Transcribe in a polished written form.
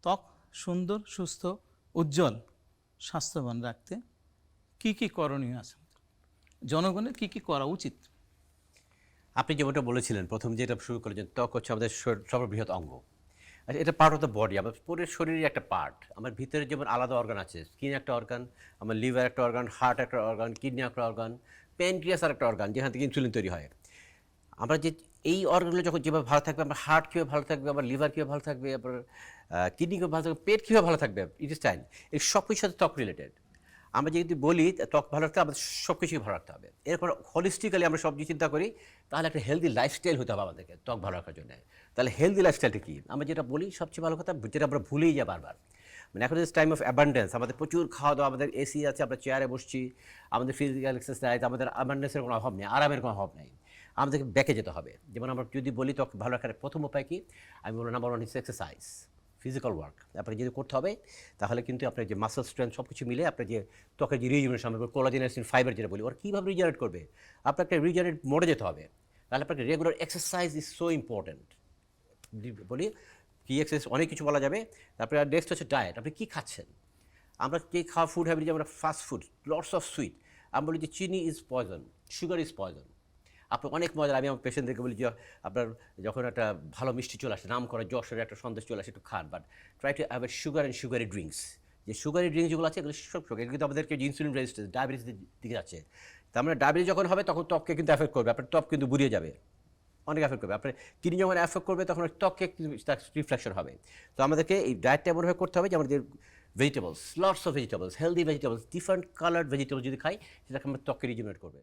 ত্বক সুন্দর, সুস্থ, উজ্জ্বল, স্বাস্থ্যবান রাখতে কি কি করণীয় আছে, জনগণের কি কি করা উচিত? আপনি যেমনটা বলেছিলেন প্রথম যেটা শুরু করেছেন, ত্বক হচ্ছে আমাদের সর্ববৃহৎ অঙ্গ। আচ্ছা, এটা পার্ট অফ দ্য বডি, আমার পুরো শরীরের একটা পার্ট। আমার ভিতরে যেমন আলাদা অর্গান আছে, স্কিন একটা অর্গান, আমার লিভার একটা অর্গান, হার্ট একটা অর্গান, কিডনি একটা অর্গান, প্যানক্রিয়াস আর একটা অর্গান, যেখান থেকে ইনসুলিন তৈরি হয়। আমরা যে এই অর্গানগুলো যখন যেভাবে ভালো থাকবে, আমার হার্ট কীভাবে ভালো থাকবে, আমার লিভার কীভাবে ভালো থাকবে, আপনার কিডনি কীভাবে ভালো থাকবে, পেট কীভাবে ভালো থাকবে, ইন্টেস্টাইন, এই সব কিছুর সাথে ত্বক রিলেটেড। আমরা যদি বলি ত্বক ভালো রাখতে আমাদের সব কিছুই ভালো রাখতে হবে। এরপর হলিস্টিক্যালি আমরা সব চিন্তা করি, তাহলে একটা হেলদি লাইফস্টাইল হতে হবে আমাদেরকে ত্বক ভালো রাখার জন্য। তাহলে হেলদি লাইফস্টাইলটা কী? আমরা যেটা বলি সবচেয়ে ভালো কথা, যেটা আমরা ভুলেই যাই বারবার, মানে এখন টাইম অফ অ্যাবান্ডেন্স, আমাদের প্রচুর খাওয়া দাওয়া, আমাদের এসি আছে, আমরা চেয়ারে বসছি, আমাদের ফিজিক্যাল এক্সারসাইজ, আমাদের অ্যাবান্ডেন্সের কোনো অভাব নেই, আরামের কোনো অভাব নেই। আমাদেরকে ব্যাকে যেতে হবে। যেমন আমরা যদি বলি ত্বক ভালো রাখার প্রথম উপায় কি, আমি বলবো নাম্বার 1 হচ্ছে এক্সারসাইজ, ফিজিক্যাল ওয়ার্ক আপনাকে যদি করতে হবে, তাহলে কিন্তু আপনার যে মাসেল স্ট্রেংথ সব কিছু মিলে আপনার যে ত্বকের যে রিজেনারেশন, আমরা কোলাজেনাসিন ফাইবার যেটা বলি, ওরা কীভাবে রিজেনারেট করবে, আপনাকে রিজেনারেট মোডে যেতে হবে। তাহলে আপনাকে regular exercise is so important. বলি কী এক্সারসাইজ, অনেক কিছু বলা যাবে। তারপরে নেক্সট হচ্ছে ডায়েট, আপনি কী খাচ্ছেন। আমরা যে খাওয়া ফুড হ্যাবিট, যেমন fast food, lots of sweet, আমরা বলি যে চিনি is poison, sugar is poison. আপনি অনেক মজার, আমি আমার পেশেন্টদেরকে বলি যে আপনার যখন একটা ভালো মিষ্টি চলে আসে, নাম করা যশোরের একটা সন্দেশ চলে আসে, একটু খান, but try to have a sugar and sugary drinks. যে সুগারি ড্রিঙ্কস যেগুলো আছে এগুলো সব সুগার, এগুলো কিন্তু আমাদেরকে ইনসুলিন রেজিস্ট্যান্স, ডায়াবেটিসের দিকে যাচ্ছে। তার মানে ডায়াবেটিস যখন হবে তখন ত্বককে কিন্তু এফেক্ট করবে, আপনার ত্বক কিন্তু বুড়িয়ে যাবে, অনেক এফেক্ট করবে। আপনার কিডনি যখন এফেক্ট করবে তখন ত্বককে তার রিফ্লেকশন হবে। তো আমাদেরকে এই ডায়েটটা এমনভাবে করতে হবে যে আমাদের vegetables, lots of vegetables, healthy vegetables, different coloured vegetables যদি খাই, সেটাকে আমরা ত্বককে রিজেনারেট করবে।